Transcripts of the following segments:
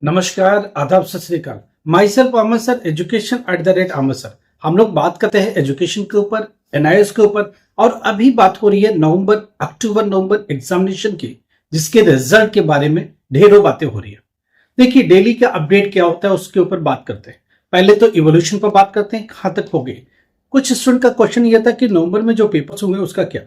नमस्कार, आदाब, सत श्री अकाल। My self Amar sir, education@amer sir. हम लोग बात करते हैं एजुकेशन के ऊपर, एनआईएस के ऊपर, और अभी बात हो रही है अक्टूबर नवंबर एग्जामिनेशन की, जिसके रिजल्ट के बारे में ढेरों बातें हो रही है। देखिए, डेली का अपडेट क्या होता है उसके ऊपर बात करते हैं। पहले तो इवोल्यूशन पर बात करते हैं, कहां तक हो गई। कुछ स्टूडेंट का क्वेश्चन यह था कि नवंबर में जो पेपर्स होंगे उसका क्या।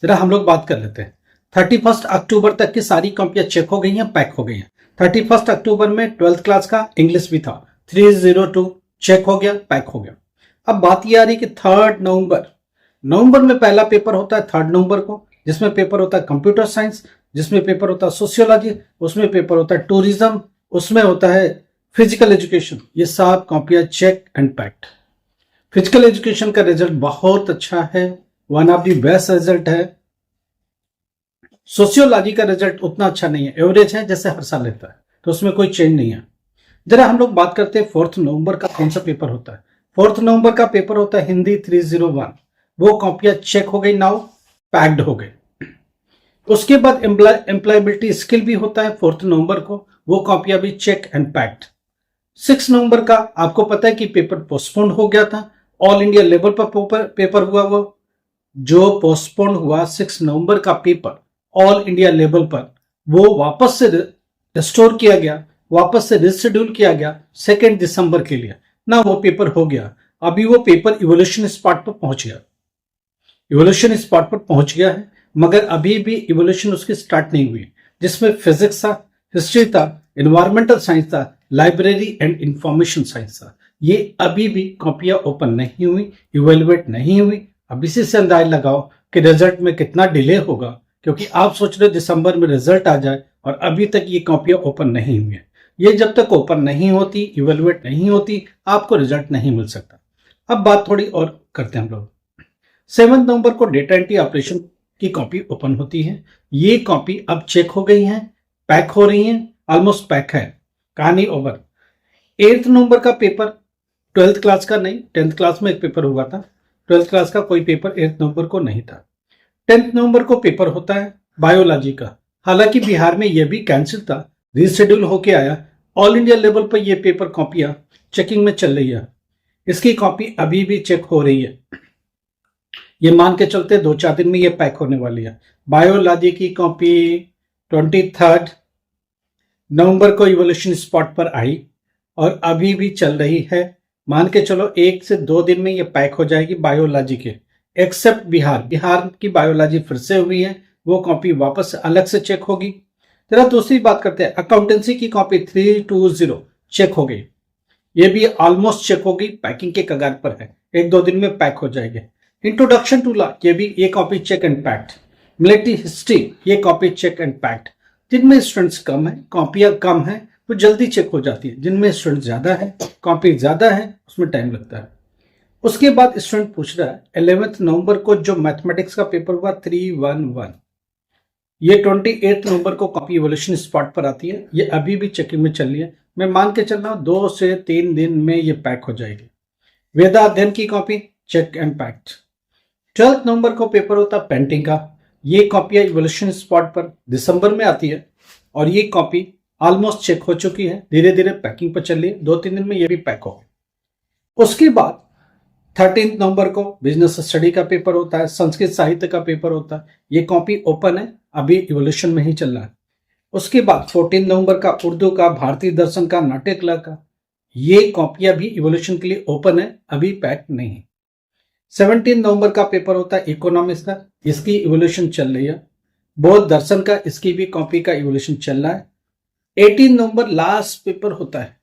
जरा हम लोग बात कर लेते हैं। 31 अक्टूबर तक की सारी कॉपियां चेक हो गई हैं, पैक हो गई हैं। 31 अक्टूबर में 12th क्लास का इंग्लिश भी था, 302 चेक हो गया, पैक हो गया। अब बात यह आ रही कि 3 नवंबर में पहला पेपर होता है 3 नवंबर को, जिसमें पेपर होता है कंप्यूटर साइंस, जिसमें पेपर होता है सोशियोलॉजी, उसमें पेपर होता है टूरिज्म, उसमें होता है फिजिकल एजुकेशन। ये सब कॉपियां check and packed. Physical education का रिजल्ट बहुत अच्छा है, one of the best result है। सोशियोलॉजी का रिजल्ट उतना अच्छा नहीं है, एवरेज है, जैसे हर साल रहता है, तो उसमें कोई चेंज नहीं है। जरा हम लोग बात करते हैं 4 नवंबर का कौन सा पेपर होता है। 4 नवंबर का पेपर होता है हिंदी 301। वो कॉपियां चेक हो गई, नाउ पैक्ड हो गई। उसके बाद एम्प्लॉयबिलिटी स्किल भी होता है 4 नवंबर को, वो कॉपियां भी चेक एंड पैक्ड। 6 नवंबर का आपको पता है कि पेपर पोस्टपोन्ड हो गया था, ऑल इंडिया लेवल पर पेपर हुआ। वो जो पोस्टपोन्ड हुआ 6 नवंबर का पेपर ऑल इंडिया लेवल पर, वो वापस से रिस्टोर किया गया, वापस से रिशेड्यूल किया गया 2 दिसंबर के लिए ना। वो पेपर हो गया। अभी वो पेपर इवोल्यूशन स्पॉट पर पहुंच गया, इवोल्यूशन स्पॉट पर पहुंच गया है, मगर अभी भी इवोल्यूशन उसकी स्टार्ट नहीं हुई, जिसमें फिजिक्स था, हिस्ट्री था, एनवायरमेंटल साइंस था, लाइब्रेरी एंड इंफॉर्मेशन साइंस था। ये अभी भी कॉपियां ओपन नहीं हुई, इवेल्युएट नहीं हुई। अब इसी से अंदाज लगाओ कि रिजल्ट में कितना डिले होगा, क्योंकि आप सोच रहे हो दिसंबर में रिजल्ट आ जाए और अभी तक ये कॉपियां ओपन नहीं हुई है। ये जब तक ओपन नहीं होती, इवेल्युएट नहीं होती, आपको रिजल्ट नहीं मिल सकता। अब बात थोड़ी और करते हैं हम लोग। 7 नवंबर को डेटा एंट्री ऑपरेशन की कॉपी ओपन होती है। ये कॉपी अब चेक हो गई है, पैक हो रही है, ऑलमोस्ट पैक है, कहानी ओवर। 8 नवंबर का पेपर 12th क्लास का नहीं, 10th क्लास में एक पेपर हुआ था, 12th क्लास का कोई पेपर 8 नवंबर को नहीं था। 10th नवंबर को पेपर होता है बायोलॉजी का। हालांकि बिहार में यह भी कैंसिल था, रीशेड्यूल होके आया। ऑल इंडिया लेवल पर यह पेपर कॉपियां चेकिंग में चल रही है। इसकी कॉपी अभी भी चेक हो रही है। ये मान के चलते 2-4 दिन में ये पैक होने वाली है। बायोलॉजी की कॉपी 23 नवंबर को इवोल्यूशन स्पॉट पर आई और अभी भी चल रही है। मान के चलो 1 से 2 दिन में ये पैक हो जाएगी बायोलॉजी के, एक्सेप्ट बिहार की बायोलॉजी फिर से हुई है, वो कॉपी वापस अलग से चेक होगी। जरा दूसरी बात करते हैं, अकाउंटेंसी की कॉपी 320 चेक हो गई। ये भी ऑलमोस्ट चेक हो गई, पैकिंग के कगार पर है, 1-2 दिन में पैक हो जाएंगे। इंट्रोडक्शन टू लॉ, ये copy check and packed. Military history, ये कॉपी चेक एंड पैक्ड। जिनमें स्टूडेंट्स कम है, कॉपियां कम है, वो जल्दी चेक हो जाती है। जिनमें स्टूडेंट ज्यादा है, कॉपी ज्यादा है, उसमें टाइम लगता है। उसके बाद स्टूडेंट पूछ रहा है 11 नवंबर को जो मैथमेटिक्स का पेपर हुआ 311, ये 28 नवंबर को कॉपी इवोल्यूशन स्पॉट पर आती है। ये अभी भी चेकिंग में चल रही है। मैं मान के चल रहा हूं 2 से 3 दिन में ये पैक हो जाएगी। वेदा अध्ययन की कॉपी चेक एंड पैक्ड। 12 नवंबर को पेपर होता है पेंटिंग का। ये कॉपियां इवोल्यूशन स्पॉट पर दिसंबर में आती है और ये कॉपी ऑलमोस्ट चेक हो चुकी है, धीरे धीरे पैकिंग पर चल रही है। 2-3 दिन में ये भी पैक हो। उसके बाद 13 नवंबर को बिजनेस स्टडी का पेपर होता है, संस्कृत साहित्य का पेपर होता है। ये कॉपी ओपन है, अभी इवोल्यूशन में ही चल रहा है। उसके बाद 14 नवंबर का उर्दू का, भारतीय दर्शन का, नाट्य कला का, ये कॉपियां भी इवोल्यूशन के लिए ओपन है, अभी पैक नहीं। 17 नवंबर का पेपर होता है इकोनॉमिक्स का, इसकी इवोल्यूशन चल रही है। बौद्ध दर्शन का, इसकी भी कॉपी का इवोल्यूशन चल रहा है। 18 नवंबर लास्ट पेपर होता है,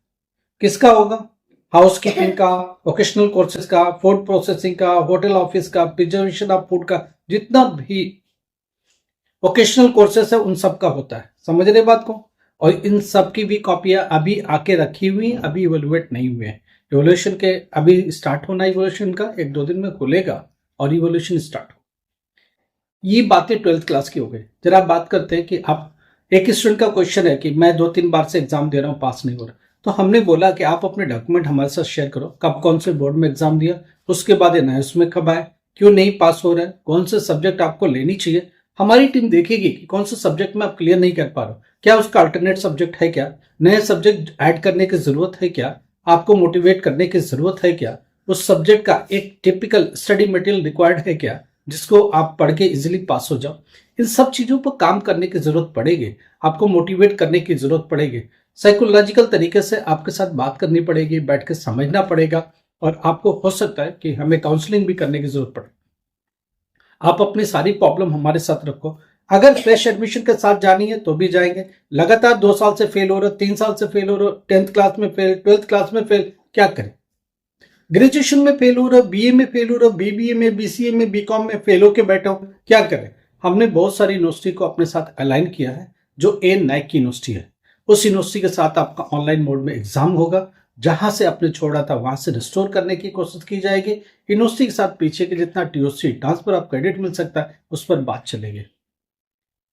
किसका होगा? हाउस कीपिंग का, वोकेशनल कोर्सेज का, फूड प्रोसेसिंग का, होटल ऑफिस का, प्रिजर्वेशन ऑफ फूड का, जितना भी वोकेशनल कोर्सेज है उन सब का होता है। समझ रहे बात को? और इन सब की भी कॉपियां अभी आके रखी हुई, अभी इवोल्युएट नहीं हुए हैं। इवोल्यूशन के अभी स्टार्ट होना, इवोल्यूशन का 1-2 दिन में खुलेगा और इवोल्यूशन स्टार्ट हो। ये बातें 12th क्लास की हो गई। जरा बात करते हैं कि आप, एक स्टूडेंट का क्वेश्चन है कि मैं 2-3 बार से एग्जाम दे रहा हूँ, पास नहीं हो रहा। तो हमने बोला कि आप अपने डॉक्यूमेंट हमारे साथ शेयर करो, कब कौन से बोर्ड में एग्जाम दिया, उसके बाद एनआईएस में कब आए, क्यों नहीं पास हो रहा है, कौन से सब्जेक्ट आपको लेनी चाहिए, हमारी टीम देखेगी कि कौन सा सब्जेक्ट में आप क्लियर नहीं कर पा रहे हो, क्या उसका अल्टरनेट सब्जेक्ट है, क्या नए सब्जेक्ट ऐड करने की जरूरत है, क्या आपको मोटिवेट करने की जरूरत है, क्या उस सब्जेक्ट का एक टिपिकल स्टडी मटेरियल रिक्वायर्ड है क्या, जिसको आप पढ़ के इजिली पास हो जाओ। इन सब चीजों पर काम करने की जरूरत पड़ेगी, आपको मोटिवेट करने की जरूरत पड़ेगी, साइकोलॉजिकल तरीके से आपके साथ बात करनी पड़ेगी, बैठ के समझना पड़ेगा, और आपको हो सकता है कि हमें काउंसलिंग भी करने की जरूरत पड़े। आप अपनी सारी प्रॉब्लम हमारे साथ रखो। अगर फ्रेश एडमिशन के साथ जानी है तो भी जाएंगे। लगातार 2 साल से फेल हो रहे हो, 3 साल से फेल हो रहे हो, 10th क्लास में फेल, 12th क्लास में फेल, क्या करें? ग्रेजुएशन में फेल हो रहा, बीए में फेल हो रहा, बीबीए में, बीसीए में, बीकॉम में फेल होके बैठे हो, क्या करें? हमने बहुत सारी यूनिवर्सिटी को अपने साथ अलाइन किया है। जो ए नैक की यूनिवर्सिटी है, उस यूनिवर्सिटी के साथ आपका ऑनलाइन मोड में एग्जाम होगा। जहां से आपने छोड़ा था वहां से रिस्टोर करने की कोशिश की जाएगी। यूनिवर्सिटी के साथ पीछे के जितना टीओसी ट्रांसफर ऑफ क्रेडिट मिल सकता है उस पर बात चलेगी।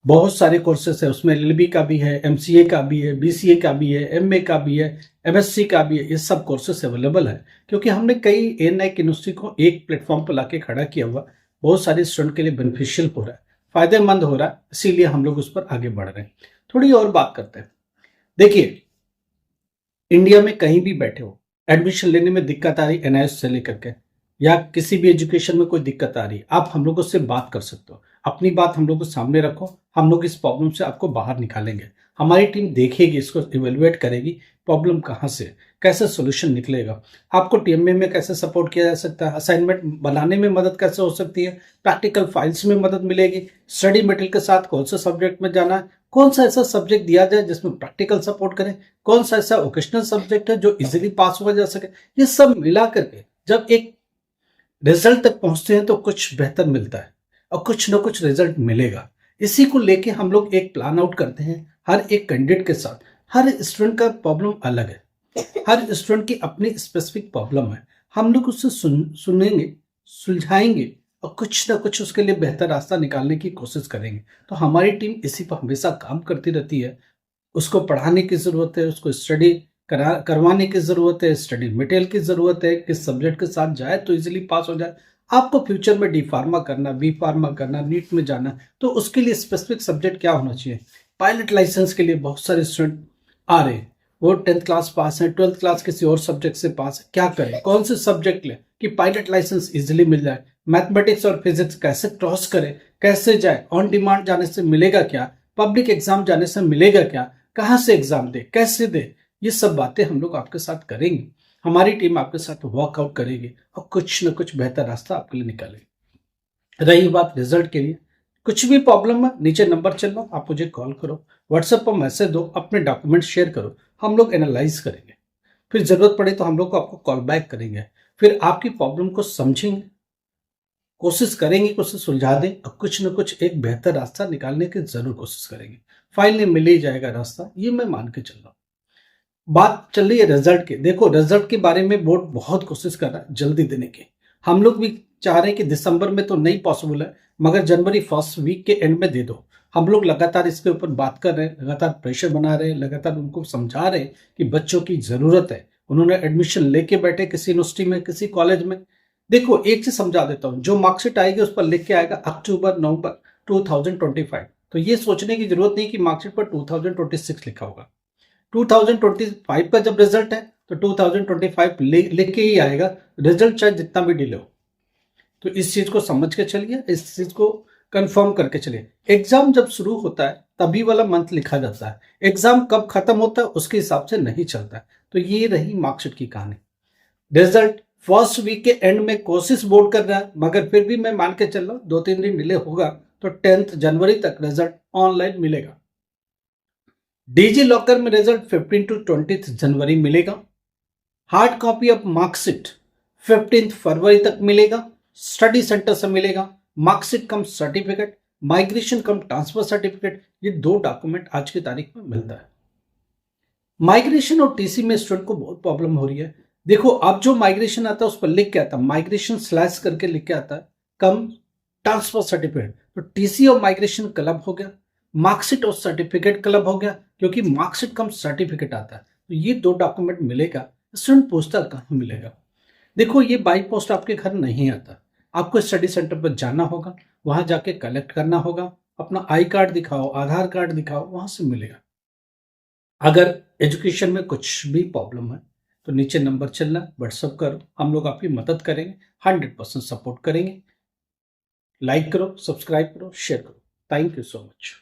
बहुत सारे कोर्सेस है, उसमें एलएलबी का भी है, एमसीए का भी है, बीसीए का भी है, एमए का भी है, एमएससी का भी है। ये सब कोर्सेस अवेलेबल है क्योंकि हमने कई एनआईक यूनिवर्सिटी को एक प्लेटफॉर्म पर लाके खड़ा किया हुआ। बहुत सारे स्टूडेंट के लिए बेनिफिशियल हो रहा है, फायदेमंद हो रहा है, इसीलिए हम लोग उस पर आगे बढ़ रहे हैं। थोड़ी और बात करते हैं। देखिए, इंडिया में कहीं भी बैठे हो, एडमिशन लेने में दिक्कत आ रही एनआईएस से लेकर के, या किसी भी एजुकेशन में कोई दिक्कत आ रही, आप हम लोगों से बात कर सकते हो। अपनी बात हम लोग को सामने रखो, हम लोग इस प्रॉब्लम से आपको बाहर निकालेंगे। हमारी टीम देखेगी, इसको इवेलुएट करेगी, प्रॉब्लम कहाँ से, कैसे सोल्यूशन निकलेगा, आपको टीएमए में कैसे सपोर्ट किया जा सकता है, असाइनमेंट बनाने में मदद कैसे हो सकती है, प्रैक्टिकल फाइल्स में मदद मिलेगी, स्टडी मटेरियल के साथ कौन से सब्जेक्ट में जाना है, कौन सा ऐसा सब्जेक्ट दिया जाए जिसमें प्रैक्टिकल सपोर्ट करें, कौन सा ऐसा ओकेशनल सब्जेक्ट है जो इजीली पास हुआ जा सके। ये सब मिला करके जब एक रिजल्ट तक पहुंचते हैं तो कुछ बेहतर मिलता है और कुछ ना कुछ रिजल्ट मिलेगा। इसी को लेके हम लोग एक प्लान आउट करते हैं हर एक कैंडिडेट के साथ। हर स्टूडेंट का प्रॉब्लम अलग है, हर स्टूडेंट की अपनी स्पेसिफिक प्रॉब्लम है। हम लोग उससे सुनेंगे, सुलझाएंगे और कुछ ना कुछ उसके लिए बेहतर रास्ता निकालने की कोशिश करेंगे। तो हमारी टीम इसी पर हमेशा काम करती रहती है। उसको पढ़ाने की जरूरत है, उसको स्टडी करवाने की जरूरत है, स्टडी मटेरियल की जरूरत है, किस सब्जेक्ट के साथ जाए तो इजीली पास हो जाए। आपको फ्यूचर में डी फार्मा करना, बी फार्मा करना, नीट में जाना, तो उसके लिए स्पेसिफिक सब्जेक्ट क्या होना चाहिए। पायलट लाइसेंस के लिए बहुत सारे स्टूडेंट आ रहे हैं, वो 10th क्लास पास है, 12th क्लास किसी और सब्जेक्ट से पास है, क्या करें, कौन से सब्जेक्ट ले कि पायलट लाइसेंस इजिली मिल जाए। मैथमेटिक्स और फिजिक्स कैसे क्रॉस करें, कैसे जाए, ऑन डिमांड जाने से मिलेगा क्या, पब्लिक एग्जाम जाने से मिलेगा क्या, कहाँ से एग्जाम दे, कैसे दे, ये सब बातें हम लोग आपके साथ करेंगे। हमारी टीम आपके साथ वर्कआउट करेगी और कुछ न कुछ बेहतर रास्ता आपके लिए निकालेगी। रही बात रिजल्ट के लिए, कुछ भी प्रॉब्लम है नीचे नंबर चल रहा, आप मुझे कॉल करो, व्हाट्सएप पर मैसेज दो, अपने डॉक्यूमेंट शेयर करो, हम लोग एनालाइज करेंगे। फिर जरूरत पड़े तो हम लोग को आपको कॉल बैक करेंगे, फिर आपकी प्रॉब्लम को समझेंगे, कोशिश करेंगे कि उसे सुलझा दें और कुछ न कुछ एक बेहतर रास्ता निकालने की जरूर कोशिश करेंगे। फाइनली मिल ही जाएगा रास्ता, ये मैं मान के चल रहा हूँ। बात चल रही है रिजल्ट की। देखो, रिजल्ट के बारे में बोर्ड बहुत कोशिश कर रहा है जल्दी देने की। हम लोग भी चाह रहे हैं कि दिसंबर में तो नहीं पॉसिबल है, मगर जनवरी फर्स्ट वीक के एंड में दे दो। हम लोग लगातार इसके ऊपर बात कर रहे हैं, लगातार प्रेशर बना रहे हैं, लगातार उनको समझा रहे हैं कि बच्चों की जरूरत है। उन्होंने एडमिशन लेके बैठे किसी यूनिवर्सिटी में, किसी कॉलेज में। देखो, एक चीज समझा देता हूँ, जो मार्कशीट आएगी उस पर लिख के आएगा अक्टूबर नवंबर 2025। तो ये सोचने की जरूरत नहीं कि मार्कशीट पर 2026 लिखा होगा। 2025 का जब रिजल्ट है तो 2025 लिख के ही आएगा, रिजल्ट चाहे जितना भी डिले हो। तो इस चीज को समझ के चलिए, इस चीज को कंफर्म करके चलिए। एग्जाम जब शुरू होता है तभी वाला मंथ लिखा जाता है, एग्जाम कब खत्म होता है उसके हिसाब से नहीं चलता है। तो ये रही मार्कशीट की कहानी। रिजल्ट फर्स्ट वीक के एंड में कोशिश बोर्ड कर रहा है, मगर फिर भी मैं मान के चल रहा हूँ 2-3 दिन डिले होगा तो 10th जनवरी तक रिजल्ट ऑनलाइन मिलेगा। डिजी लॉकर में रिजल्ट 15 to 20 जनवरी मिलेगा। हार्ड कॉपी ऑफ मार्कशीट 15 फरवरी तक मिलेगा, स्टडी सेंटर से मिलेगा। मार्कशीट कम सर्टिफिकेट, माइग्रेशन कम ट्रांसफर सर्टिफिकेट, ये 2 डॉक्यूमेंट आज की तारीख में मिलता है। माइग्रेशन और टीसी में स्टूडेंट को बहुत प्रॉब्लम हो रही है। देखो, अब जो माइग्रेशन आता है उस पर लिख के आता है, माइग्रेशन स्लैश करके लिख के आता है कम ट्रांसफर सर्टिफिकेट। तो टीसी और माइग्रेशन क्लब हो गया, मार्कशीट और सर्टिफिकेट क्लब हो गया, क्योंकि मार्कशीट कम सर्टिफिकेट आता है। तो ये 2 डॉक्यूमेंट मिलेगा। स्टूडेंट पूछता कहाँ मिलेगा। देखो, ये बाई पोस्ट आपके घर नहीं आता, आपको स्टडी सेंटर पर जाना होगा, वहां जाके कलेक्ट करना होगा, अपना आई कार्ड दिखाओ, आधार कार्ड दिखाओ, वहां से मिलेगा। अगर एजुकेशन में कुछ भी प्रॉब्लम है तो नीचे नंबर चल रहा है, व्हाट्सअप करो, हम लोग आपकी मदद करेंगे, 100% सपोर्ट करेंगे। लाइक करो, सब्सक्राइब करो, शेयर करो। Thank you so much.